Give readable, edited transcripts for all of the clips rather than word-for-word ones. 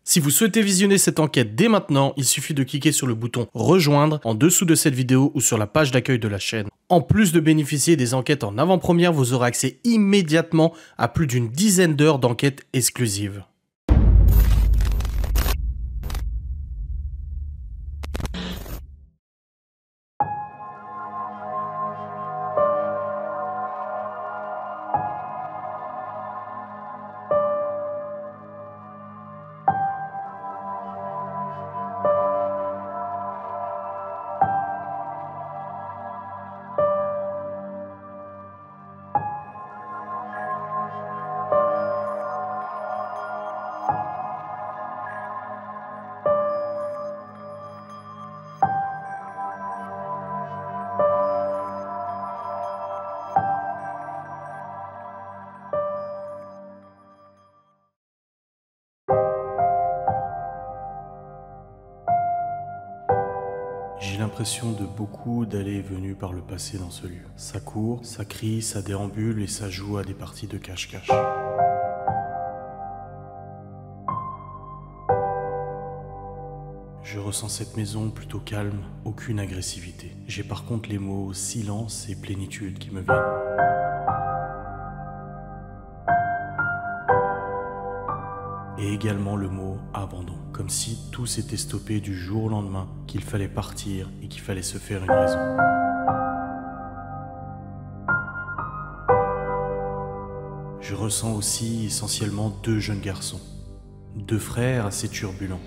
Si vous souhaitez visionner cette enquête dès maintenant, il suffit de cliquer sur le bouton rejoindre en dessous de cette vidéo ou sur la page d'accueil de la chaîne. En plus de bénéficier des enquêtes en avant-première, vous aurez accès immédiatement à plus d'une dizaine d'heures d'enquêtes exclusives. J'ai l'impression de beaucoup d'allées et venues par le passé dans ce lieu. Ça court, ça crie, ça déambule et ça joue à des parties de cache-cache. Je ressens cette maison plutôt calme, aucune agressivité. J'ai par contre les mots silence et plénitude qui me viennent. Et également le mot abandon, comme si tout s'était stoppé du jour au lendemain, qu'il fallait partir et qu'il fallait se faire une raison. Je ressens aussi essentiellement deux jeunes garçons, deux frères assez turbulents.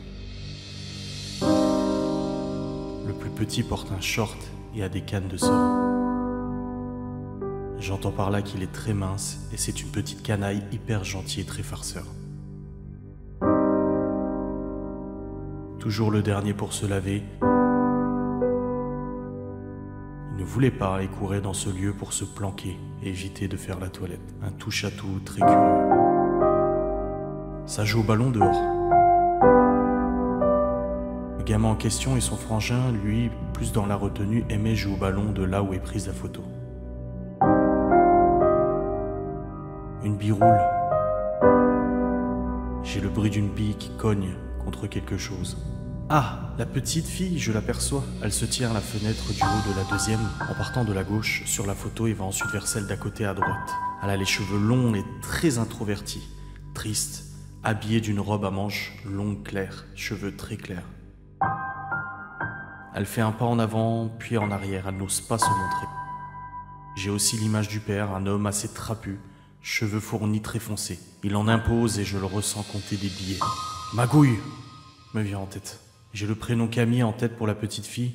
Le plus petit porte un short et a des cannes de sort. J'entends par là qu'il est très mince et c'est une petite canaille hyper gentille et très farceur. Toujours le dernier pour se laver. Il ne voulait pas et courait dans ce lieu pour se planquer et éviter de faire la toilette. Un touche-à-tout très curieux. Ça joue au ballon dehors. Le gamin en question et son frangin, lui, plus dans la retenue, aimait jouer au ballon de là où est prise la photo. Une bille roule. J'ai le bruit d'une bille qui cogne contre quelque chose. Ah, la petite fille, je l'aperçois. Elle se tient à la fenêtre du haut de la deuxième, en partant de la gauche sur la photo et va ensuite vers celle d'à côté à droite. Elle a les cheveux longs et très introvertis, triste, habillée d'une robe à manches longue claire, cheveux très clairs. Elle fait un pas en avant, puis en arrière, elle n'ose pas se montrer. J'ai aussi l'image du père, un homme assez trapu, cheveux fournis très foncés. Il en impose et je le ressens compter des billets. Magouille me vient en tête. J'ai le prénom Camille en tête pour la petite fille,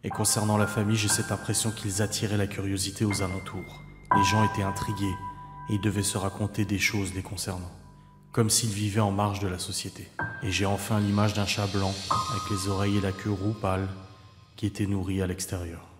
et concernant la famille, j'ai cette impression qu'ils attiraient la curiosité aux alentours. Les gens étaient intrigués, et ils devaient se raconter des choses les concernant, comme s'ils vivaient en marge de la société. Et j'ai enfin l'image d'un chat blanc, avec les oreilles et la queue roux pâle, qui était nourri à l'extérieur.